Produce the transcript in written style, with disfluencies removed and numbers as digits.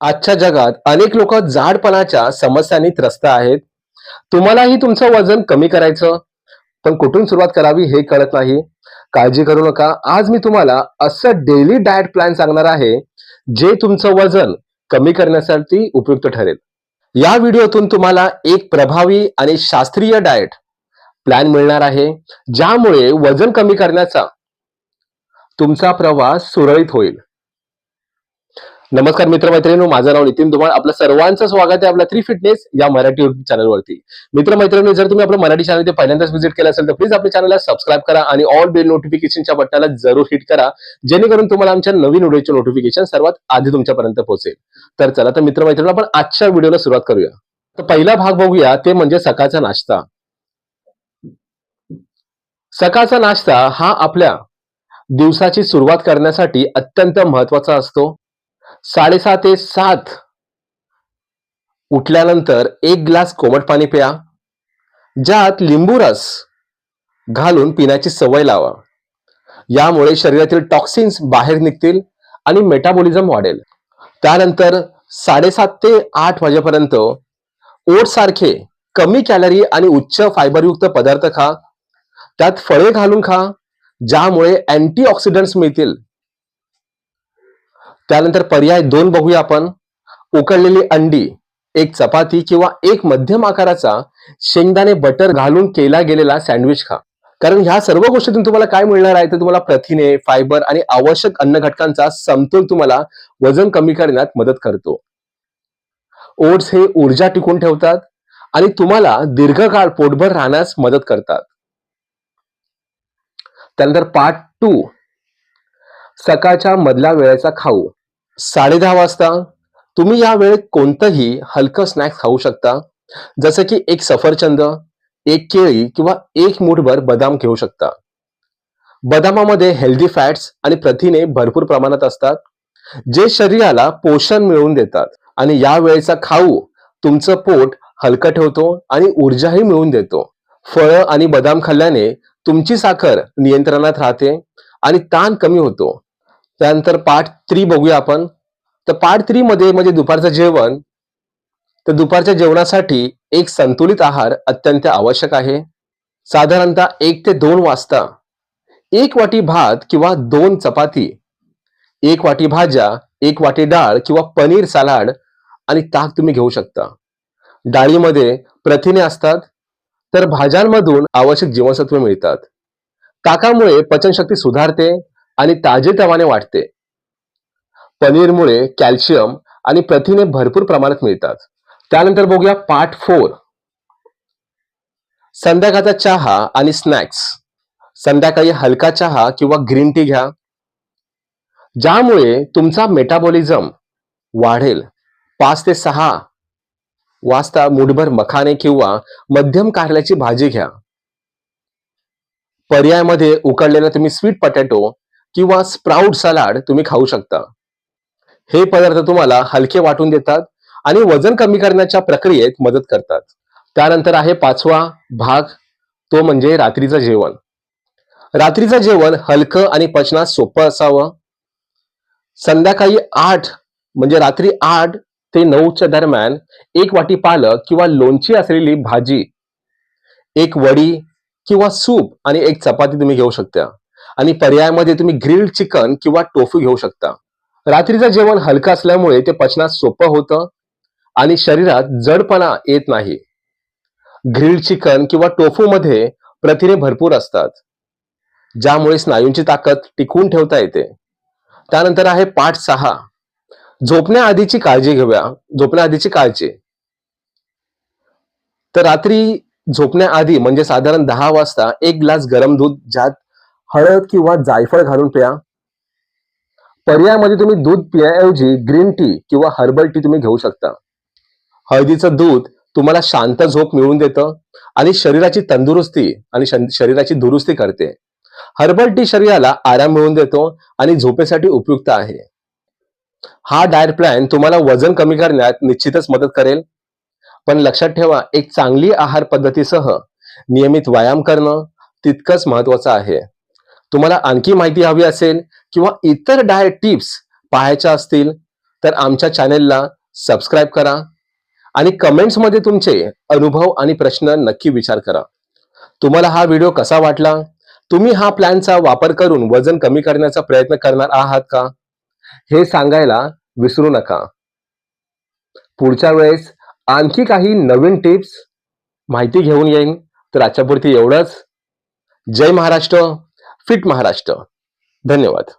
आजच्या जगात अनेक लोक जाडपणाच्या समस्यांनी त्रस्त आहेत. तुम्हालाही तुमचं वजन कमी करायचं, पण कुठून सुरुवात करावी हे कळत नाही. काळजी करू नका. आज मी तुम्हाला असं डेली डाएट प्लॅन सांगणार आहे, जे तुमचं वजन कमी करण्यासाठी उपयुक्त ठरेल. या व्हिडिओतून तुम्हाला एक प्रभावी आणि शास्त्रीय डाएट प्लॅन मिळणार आहे, ज्यामुळे वजन कमी करण्याचा तुमचा प्रवास सुरळीत होईल. नमस्कार मित्रमैत्रिणींनो, माझं नाव नितीन धुमाळ. आपलं सर्वांचं स्वागत आहे आपल्या थ्री फिटनेस या मराठी युट्यूब चॅनलवरती. मित्रमैत्रिणींनो, जर तुम्ही आपलं मराठी चॅनल ते पहिल्यांदाच व्हिजिट केलं असेल तर प्लीज आपल्या चॅनलला सबस्क्राईब करा आणि ऑल बेल नोटिफिकेशनच्या बटनाला जरूर हिट करा, जेणेकरून तुम्हाला आमच्या नवीन व्हिडिओचे नोटिफिकेशन सर्वात आधी तुमच्यापर्यंत पोहोचेल. तर चला तर मित्रमैत्रिणींनो, आपण आजच्या व्हिडिओला सुरुवात करूया. तर पहिला भाग बघूया, ते म्हणजे सकाळचा नाश्ता. सकाळचा नाश्ता हा आपल्या दिवसाची सुरुवात करण्यासाठी अत्यंत महत्वाचा असतो. 6:30 ते 7 उठल्यानंतर एक ग्लास कोमट पाणी प्या, ज्यात लिंबू रस घालून पिण्याची सवय लावा. यामुळे शरीरातील टॉक्सिन्स बाहेर निघतील आणि मेटाबॉलिझम वाढेल. त्यानंतर 7:30 ते 8 वाजेपर्यंत ओट्स सारखे कमी कॅलरी आणि उच्च फायबरयुक्त पदार्थ खा. त्यात फळे घालून खा, ज्यामुळे अँटीऑक्सिडंट्स मिळतील. त्यानंतर पर्याय 2 बघूया आपण. उकडलेली अंडी, एक चपाती किंवा एक मध्यम आकाराचा शेंगदाणे बटर घालून केला गेलेला सँडविच खा. कारण ह्या सर्व गोष्टीतून तुम्हाला काय मिळणार आहे, तर तुम्हाला प्रथिने, फायबर आणि आवश्यक अन्न घटकांचा समतोल तुम्हाला वजन कमी करण्यात मदत करतो. ओट्स हे ऊर्जा टिकून ठेवतात आणि तुम्हाला दीर्घकाळ पोटभर राहण्यास मदत करतात. त्यानंतर पार्ट 2, सकाळच्या मधल्या वेळेचा खाऊ. 10:30 वाजता तुम्ही या वेळेत कोणतंही हलकं स्नॅक्स खाऊ शकता, जसं की एक सफरचंद, एक केळी किंवा एक मूठभर बदाम घेऊ शकता. बदामामध्ये हेल्दी फॅट्स आणि प्रथिने भरपूर प्रमाणात असतात, जे शरीराला पोषण मिळवून देतात. आणि या वेळेचा खाऊ तुमचं पोट हलकं ठेवतो आणि ऊर्जाही मिळवून देतो. फळं आणि बदाम खाल्ल्याने तुमची साखर नियंत्रणात राहते आणि ताण कमी होतो. त्यानंतर पार्ट 3 बघूया आपण. तर पार्ट 3 मध्ये म्हणजे दुपारचं जेवण. तर दुपारच्या जेवणासाठी एक संतुलित आहार अत्यंत आवश्यक आहे. साधारणतः 1 ते 2 वाजता 1 वाटी भात किंवा 2 चपाती, 1 वाटी भाज्या, 1 वाटी डाळ किंवा पनीर सलाड आणि ताक तुम्ही घेऊ शकता. डाळीमध्ये प्रथिने असतात, तर भाज्यांमधून आवश्यक जीवनसत्वे मिळतात. ताकामुळे पचनशक्ती सुधारते आणि ताजेतवाने वाटते. पनीरमुळे कॅल्शियम आणि प्रथिने भरपूर प्रमाणात मिळतात. त्यानंतर बघूया पार्ट 4, संध्याकाळचा चहा आणि स्नॅक्स. संध्याकाळी हलका चहा किंवा ग्रीन टी घ्या, ज्यामुळे तुमचा मेटाबॉलिझम वाढेल. 5 ते 6 वाजता मुठभर मखाने किंवा मध्यम कारल्याची भाजी घ्या. पर्यायामध्ये उकडलेला तुम्ही स्वीट पोटॅटो किंवा स्प्राउट सलाड तुम्ही खाऊ शकता. हे पदार्थ तुम्हाला हलके वाटून देतात आणि वजन कमी करण्याच्या प्रक्रियेत मदत करतात. त्यानंतर आहे 5वा भाग, तो म्हणजे रात्रीचं जेवण. रात्रीचं जेवण हलकं आणि पचनास सोपं असावं. संध्याकाळी 8 म्हणजे रात्री 8 ते 9च्या दरम्यान 1 वाटी पालक किंवा लोणची असलेली भाजी, 1 वडी किंवा सूप आणि 1 चपाती तुम्ही घेऊ शकता. आणि पर्यायामध्ये तुम्ही ग्रिल्ड चिकन किंवा टोफू घेऊ शकता. रात्रीचं जेवण हलकं असल्यामुळे ते पचनास सोपं होतं आणि शरीरात जडपणा येत नाही. ग्रिल्ड चिकन किंवा टोफू मध्ये प्रथिने भरपूर असतात, ज्यामुळे स्नायूंची ताकद टिकवून ठेवता येते. त्यानंतर आहे पार्ट 6, झोपण्याआधीची काळजी घेऊया. झोपण्याआधीची काळजी. तर रात्री झोपण्याआधी म्हणजे साधारण 10 वाजता 1 ग्लास गरम दूध, ज्यात हळद किंवा जायफळ घालून प्या. पर्यायामध्ये तुम्ही दूध पिण्याऐवजी ग्रीन टी किंवा हर्बल टी तुम्ही घेऊ शकता. हळदीचं दूध तुम्हाला शांत झोप मिळवून देतं आणि शरीराची तंदुरुस्ती आणि शरीराची दुरुस्ती करते. हर्बल टी शरीराला आराम मिळवून देतो आणि झोपेसाठी उपयुक्त आहे. हा डाएट प्लॅन तुम्हाला वजन कमी करण्यात निश्चितच मदत करेल. पण लक्षात ठेवा, एक चांगली आहार पद्धतीसह नियमित व्यायाम करणं तितकंच महत्वाचं आहे. तुम्हाला आणखी माहिती हवी असेल किंवा इतर डाएट टिप्स पाहायच्या असतील तर आमच्या चॅनेलला सबस्क्राईब करा आणि कमेंट्समध्ये तुमचे अनुभव आणि प्रश्न नक्की विचार करा. तुम्हाला हा व्हिडिओ कसा वाटला? तुम्ही हा प्लॅनचा वापर करून वजन कमी करण्याचा प्रयत्न करणार आहात का? हे सांगायला विसरू नका. पुढच्या वेळेस आणखी काही नवीन टिप्स, माहिती घेऊन येईन. तर आजच्यापुरती एवढंच. जय महाराष्ट्र, फिट महाराष्ट्र. धन्यवाद.